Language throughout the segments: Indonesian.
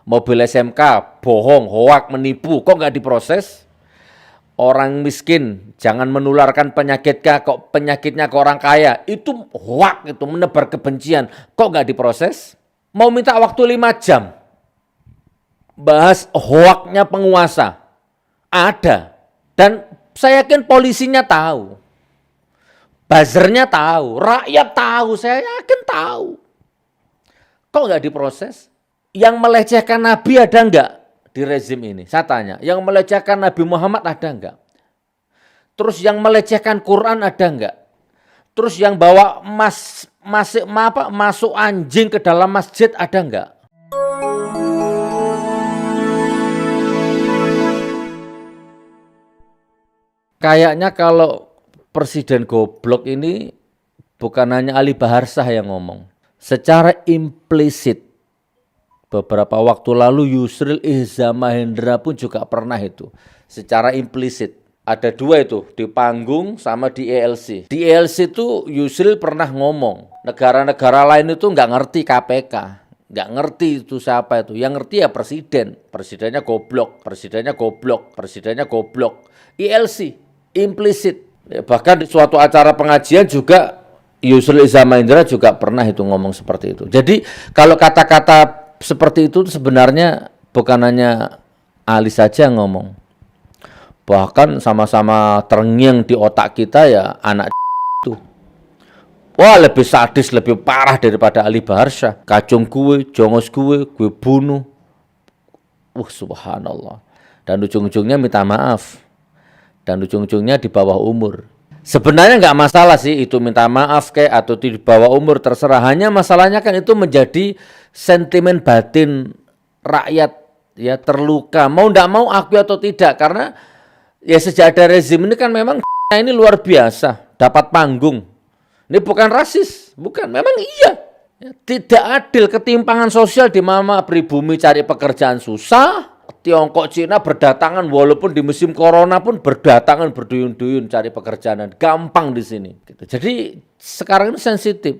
mobil SMK, bohong, hoak, menipu, kok nggak diproses? Orang miskin, jangan menularkan penyakitnya ke orang kaya, itu hoak, itu menebar kebencian, kok nggak diproses? Mau minta waktu 5 jam, bahas hoaknya penguasa, ada. Dan saya yakin polisinya tahu, buzzernya tahu, rakyat tahu, saya yakin tahu. Kok nggak diproses? Yang melecehkan Nabi ada nggak di rezim ini? Saya tanya, yang melecehkan Nabi Muhammad ada nggak? Terus yang melecehkan Quran ada nggak? Terus yang bawa masuk anjing ke dalam masjid ada nggak? Kayaknya kalau Presiden goblok ini bukan hanya Ali Baharsah yang ngomong. Secara implisit, beberapa waktu lalu Yusril Ihza Mahendra pun juga pernah itu. Secara implisit. Ada 2 itu, di panggung sama di ELC. Di ELC itu Yusril pernah ngomong, negara-negara lain itu nggak ngerti KPK. Nggak ngerti itu siapa itu. Yang ngerti ya presiden. Presidennya goblok, presidennya goblok, presidennya goblok. ELC, implisit. Bahkan di suatu acara pengajian juga Yusril Ihza Mahendra juga pernah itu ngomong seperti itu. Jadi kalau kata-kata seperti itu sebenarnya bukan hanya Ali saja yang ngomong. Bahkan sama-sama terngiang di otak kita ya anak itu. Wah, lebih sadis, lebih parah daripada Ali Baharsah. Kacung gue, jongos gue bunuh. Subhanallah. Dan ujung-ujungnya minta maaf. Dan ujung-ujungnya di bawah umur. Sebenarnya nggak masalah sih itu minta maaf kayak atau di bawah umur, terserah. Hanya masalahnya kan itu menjadi sentimen batin rakyat ya, terluka. Mau nggak mau akui atau tidak, karena ya sejak ada rezim ini kan memang ini luar biasa, dapat panggung. Ini bukan rasis, bukan, memang iya. Ya, tidak adil, ketimpangan sosial di mana pribumi cari pekerjaan susah. Tiongkok, Cina berdatangan, walaupun di musim corona pun berdatangan berduyun-duyun cari pekerjaan, gampang di sini. Jadi sekarang ini sensitif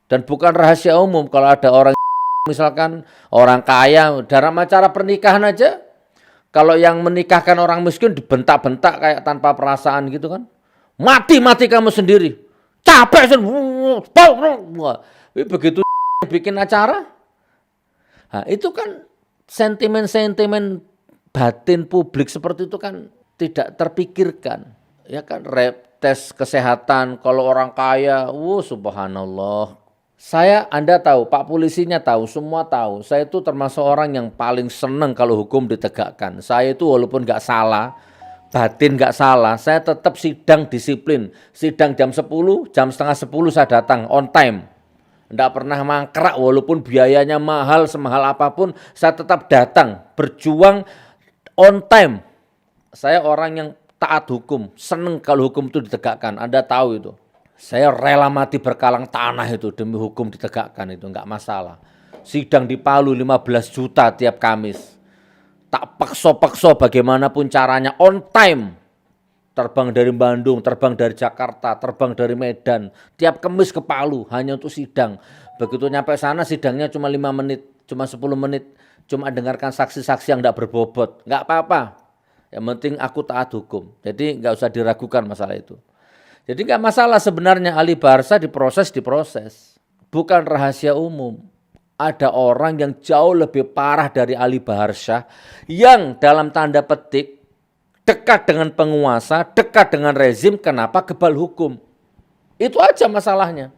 dan bukan rahasia umum kalau ada orang misalkan orang kaya dalam acara pernikahan aja, kalau yang menikahkan orang miskin dibentak-bentak kayak tanpa perasaan gitu kan, mati kamu sendiri, capek begitu bikin acara, nah itu kan sentimen-sentimen batin publik seperti itu kan tidak terpikirkan. Ya kan, tes kesehatan kalau orang kaya, subhanallah. Anda tahu, Pak polisinya tahu, semua tahu. Saya itu termasuk orang yang paling senang kalau hukum ditegakkan. Saya itu walaupun nggak salah, batin nggak salah, saya tetap sidang disiplin. Sidang jam 10, jam setengah 10 saya datang, on time. Enggak pernah mangkrak walaupun biayanya mahal, semahal apapun, saya tetap datang, berjuang on time. Saya orang yang taat hukum, seneng kalau hukum itu ditegakkan, Anda tahu itu. Saya rela mati berkalang tanah itu demi hukum ditegakkan itu, enggak masalah. Sidang di Palu 15 juta tiap Kamis. Tak paksa-paksa bagaimanapun caranya, on time. Terbang dari Bandung, terbang dari Jakarta, terbang dari Medan, tiap Kamis ke Palu hanya untuk sidang. Begitu nyampe sana sidangnya cuma 5 menit, cuma 10 menit, cuma dengarkan saksi-saksi yang enggak berbobot. Enggak apa-apa, yang penting aku taat hukum. Jadi enggak usah diragukan masalah itu. Jadi enggak masalah sebenarnya Ali Baharsah diproses. Bukan rahasia umum. Ada orang yang jauh lebih parah dari Ali Baharsah yang dalam tanda petik dekat dengan penguasa, dekat dengan rezim, kenapa kebal hukum? Itu aja masalahnya.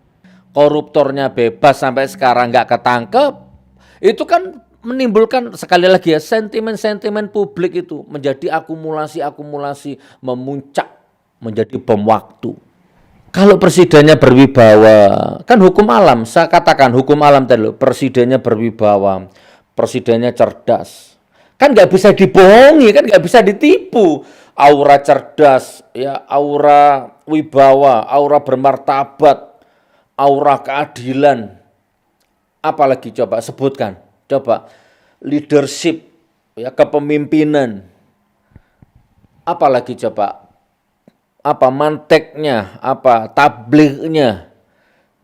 Koruptornya bebas sampai sekarang nggak ketangkep, itu kan menimbulkan sekali lagi ya sentimen-sentimen publik itu menjadi akumulasi memuncak menjadi bom waktu. Kalau presidennya berwibawa, kan hukum alam, saya katakan hukum alam tadi loh, presidennya berwibawa, presidennya cerdas. Kan nggak bisa dibohongi, kan nggak bisa ditipu. Aura cerdas, ya, aura wibawa, aura bermartabat, aura keadilan. Apalagi coba sebutkan, coba leadership, ya, kepemimpinan. Apalagi coba, apa manteknya, apa tablighnya,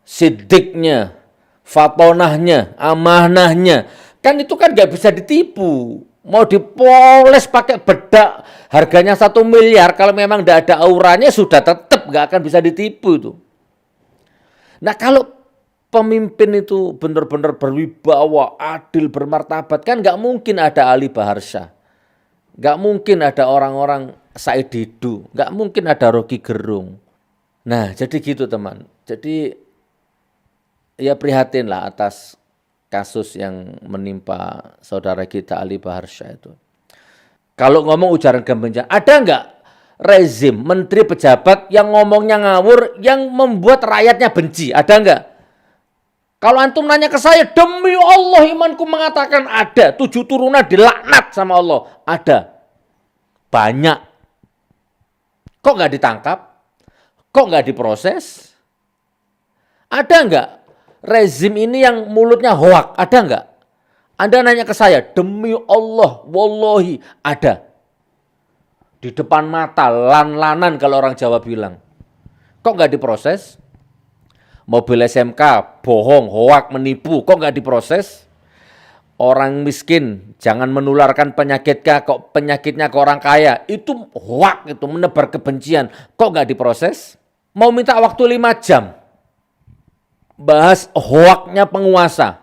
sidiknya, fatonahnya, amanahnya. Kan itu kan nggak bisa ditipu. Mau dipoles pakai bedak harganya 1 miliar, kalau memang nggak ada auranya sudah tetap nggak akan bisa ditipu itu. Nah kalau pemimpin itu benar-benar berwibawa, adil, bermartabat, kan nggak mungkin ada Ali Bahar Syah. Nggak mungkin ada orang-orang Said Didu, nggak mungkin ada Rocky Gerung. Nah jadi gitu teman. Jadi ya prihatin lah atas kasus yang menimpa saudara kita Ali Bahar Syah itu. Kalau ngomong ujaran kebencian, ada nggak rezim menteri pejabat yang ngomongnya ngawur, yang membuat rakyatnya benci? Ada nggak? Kalau antum nanya ke saya, demi Allah imanku mengatakan ada. 7 turunan dilaknat sama Allah. Ada. Banyak. Kok nggak ditangkap? Kok nggak diproses? Ada nggak rezim ini yang mulutnya hoak? Ada nggak? Anda nanya ke saya, demi Allah, wallahi, ada. Di depan mata, lan-lanan kalau orang Jawa bilang. Kok nggak diproses? Mobil SMK, bohong, hoak, menipu, kok nggak diproses? Orang miskin, jangan menularkan penyakitnya ke orang kaya. Itu hoak, itu menebar kebencian. Kok nggak diproses? Mau minta waktu 5 jam. Bahas hoaknya penguasa.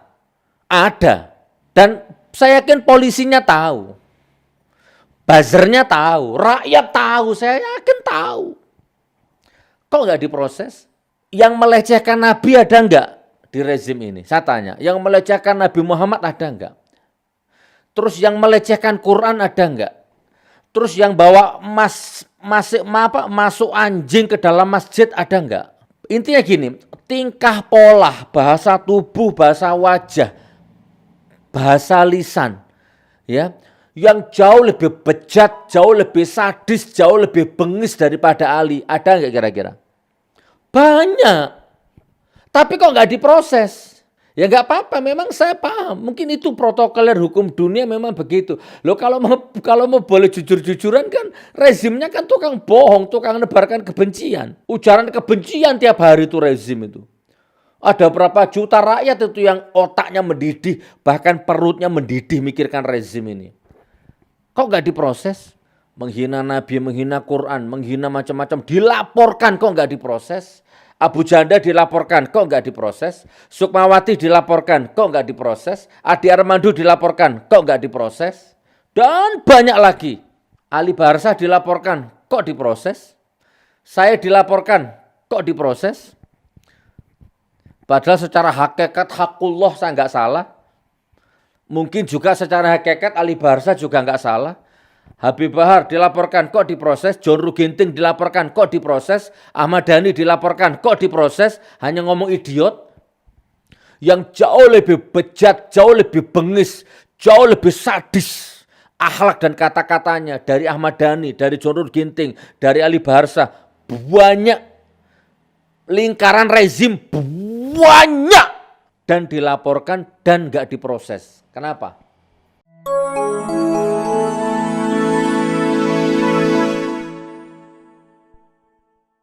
Ada. Dan saya yakin polisinya tahu. Buzzernya tahu. Rakyat tahu. Saya yakin tahu. Kok nggak diproses? Yang melecehkan Nabi ada nggak di rezim ini? Saya tanya. Yang melecehkan Nabi Muhammad ada nggak? Terus yang melecehkan Quran ada nggak? Terus yang bawa masuk anjing ke dalam masjid ada nggak? Intinya gini, tingkah pola, bahasa tubuh, bahasa wajah, bahasa lisan, ya, yang jauh lebih bejat, jauh lebih sadis, jauh lebih bengis daripada Ali, ada nggak kira-kira? Banyak, tapi kok nggak diproses? Ya nggak apa-apa, memang saya paham, mungkin itu protokoler hukum dunia memang begitu. Loh kalau mau boleh jujur-jujuran kan rezimnya kan tukang bohong, tukang nebarkan kebencian. Ujaran kebencian tiap hari itu rezim itu. Ada berapa juta rakyat itu yang otaknya mendidih, bahkan perutnya mendidih mikirkan rezim ini. Kok nggak diproses? Menghina Nabi, menghina Quran, menghina macam-macam, dilaporkan kok nggak diproses? Abu Janda dilaporkan, kok nggak diproses? Sukmawati dilaporkan, kok nggak diproses? Adi Armando dilaporkan, kok nggak diproses? Dan banyak lagi. Ali Bahar Syah dilaporkan, kok diproses? Saya dilaporkan, kok diproses? Padahal secara hakikat hakullah saya nggak salah. Mungkin juga secara hakikat Ali Bahar Syah juga nggak salah. Habib Bahar dilaporkan, kok diproses? John Ruginting dilaporkan, kok diproses? Ahmad Dhani dilaporkan, kok diproses? Hanya ngomong idiot. Yang jauh lebih bejat, jauh lebih bengis, jauh lebih sadis akhlak dan kata-katanya dari Ahmad Dhani, dari John Ruginting, dari Ali Bahar Syah. Banyak lingkaran rezim, banyak. Dan dilaporkan dan nggak diproses. Kenapa?